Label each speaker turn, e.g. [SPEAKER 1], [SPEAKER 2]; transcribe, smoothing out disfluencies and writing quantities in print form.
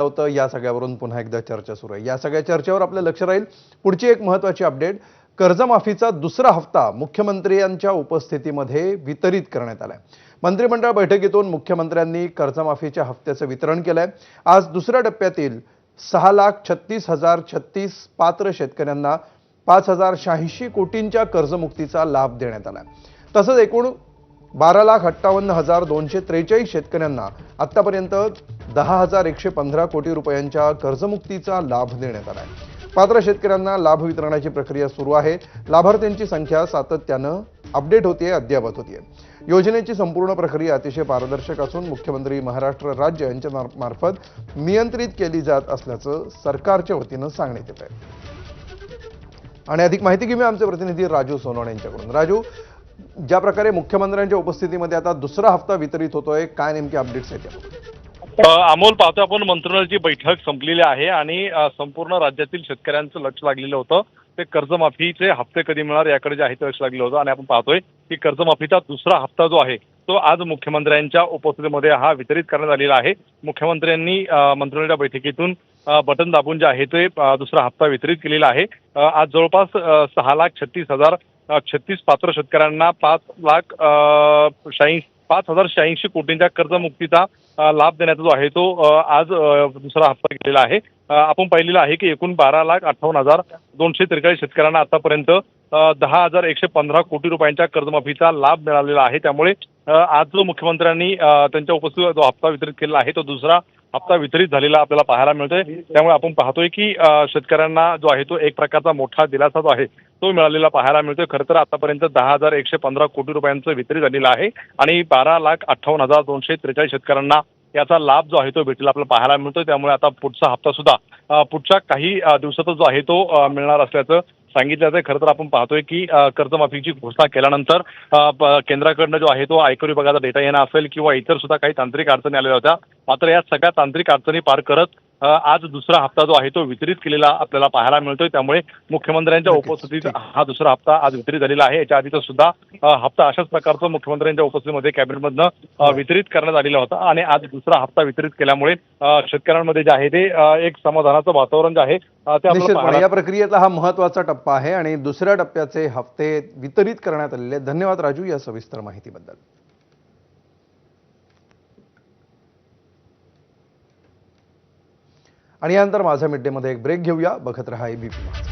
[SPEAKER 1] होतं या सगळ्यावरून पुन्हा एकदा चर्चा सुरू आहे। या सगळ्या चर्चेवर आपलं लक्ष राहील। पुढची एक महत्त्वाची अपडेट, कर्जमाफीचा दुसरा हप्ता मुख्यमंत्र्यांच्या उपस्थितीमध्ये वितरित करण्यात आलाय। मंत्रिमंडळ बैठकीतून मुख्यमंत्र्यांनी कर्जमाफीच्या हप्त्याचं वितरण केलंय। आज दुसऱ्या टप्प्यातील 6,36,036 पात्र शेतकऱ्यांना 5,086 कोटींच्या कर्जमुक्तीचा लाभ देण्यात आलाय। तसंच एकूण 12,58,243 शेतकऱ्यांना आतापर्यंत 10,115 कोटी रुपयांच्या कर्जमुक्तीचा लाभ देण्यात आला आहे। पात्र शेतकऱ्यांना लाभ वितरणाची प्रक्रिया सुरू आहे। लाभार्थ्यांची संख्या सातत्यानं अपडेट होते, अद्ययावत होते। योजनेची संपूर्ण प्रक्रिया अतिशय पारदर्शक असून मुख्यमंत्री, महाराष्ट्र राज्य यांच्या मार्फत नियंत्रित केली जात असल्याचं सरकारच्या वतीनं सांगण्यात येत आहे। आणि अधिक माहिती घेऊया आमचे प्रतिनिधी राजू सोनवणे यांच्याकडून। राजू, ज्या प्रकारे मुख्यमंत्र्यांच्या उपस्थितीमध्ये आता दुसरा हप्ता वितरित होतोय, काय नेमके अपडेट्स आहेत?
[SPEAKER 2] अमोल, पाहतो आपण मंत्रिमंडळाची बैठक संपलेली आहे आणि संपूर्ण राज्यातील शेतकऱ्यांचं लक्ष लागलेलं होतं ते कर्जमाफीचे हप्ते कधी मिळणार याकडे जे आहे ते लक्ष लागलेलं होतं। आणि आपण पाहतोय की कर्जमाफीचा दुसरा हप्ता जो आहे तो आज मुख्यमंत्र्यांच्या उपस्थितीमध्ये हा वितरित करण्यात आलेला आहे। मुख्यमंत्र्यांनी मंत्रिमंडळ बैठकीतून बटन दाबून जे आहे ते दुसरा हप्ता वितरित केलेला आहे। आज जवळपास 6,36,036 पात्र शेतकऱ्यांना 5,086 कोटींच्या कर्जमुक्तीचा लाभ देण्याचा जो आहे तो आज दुसरा हप्ता गेलेला आहे। आपण पाहिलेलं आहे की एकूण 12,58,243 शेतकऱ्यांना आतापर्यंत 10,115 कोटी रुपयांच्या कर्जमाफीचा लाभ मिळालेला आहे। त्यामुळे आज जो मुख्यमंत्र्यांनी त्यांच्या उपस्थितीत जो हप्ता वितरित केलेला आहे तो दुसरा हप्ता वितरित झालेला आपल्याला पाहायला मिळतोय। त्यामुळे आपण पाहतोय की शेतकऱ्यांना जो आहे तो एक प्रकारचा मोठा दिलासा जो आहे तो मिळालेला पाहायला मिळतोय। खरं तर आतापर्यंत 10,115 कोटी रुपयांचं वितरित झालेलं आहे आणि 12,58,243 शेतकऱ्यांना याचा लाभ जो आहे तो भेटलेला आपल्याला पाहायला मिळतोय। त्यामुळे आता पुढचा हप्ता सुद्धा पुढच्या काही दिवसातच जो आहे तो मिळणार असल्याचं सांगितलं जातंय। खरं तर आपण पाहतोय की कर्जमाफीची घोषणा केल्यानंतर केंद्राकडनं जो आहे तो आयकर विभागाचा डेटा येणं असेल किंवा इतर सुद्धा काही तांत्रिक अडचणी आलेल्या होत्या। मात्र या सगळ्या तांत्रिक अडचणी पार करत आज दुसरा हप्ता जो आहे तो वितरित केलेला आपल्याला पाहायला मिळतोय। त्यामुळे मुख्यमंत्र्यांच्या उपस्थितीत हा दुसरा हप्ता आज वितरित झालेला आहे। याच्या आधीचा सुद्धा हप्ता अशाच प्रकारचा मुख्यमंत्र्यांच्या उपस्थितीमध्ये कॅबिनेटमधनं वितरित करण्यात आलेला होता आणि आज दुसरा हप्ता वितरित केल्यामुळे शेतकऱ्यांमध्ये जे आहे ते एक समाधानाचं वातावरण जे आहे ते आपल्याला
[SPEAKER 1] या प्रक्रियेचा हा महत्त्वाचा टप्पा आहे आणि दुसऱ्या टप्प्याचे हप्ते वितरित करण्यात आलेले। धन्यवाद राजू या सविस्तर माहितीबद्दल। आणि यानंतर माझा मिड डे मध्ये एक ब्रेक घेऊया। बघत रहा एबीपी।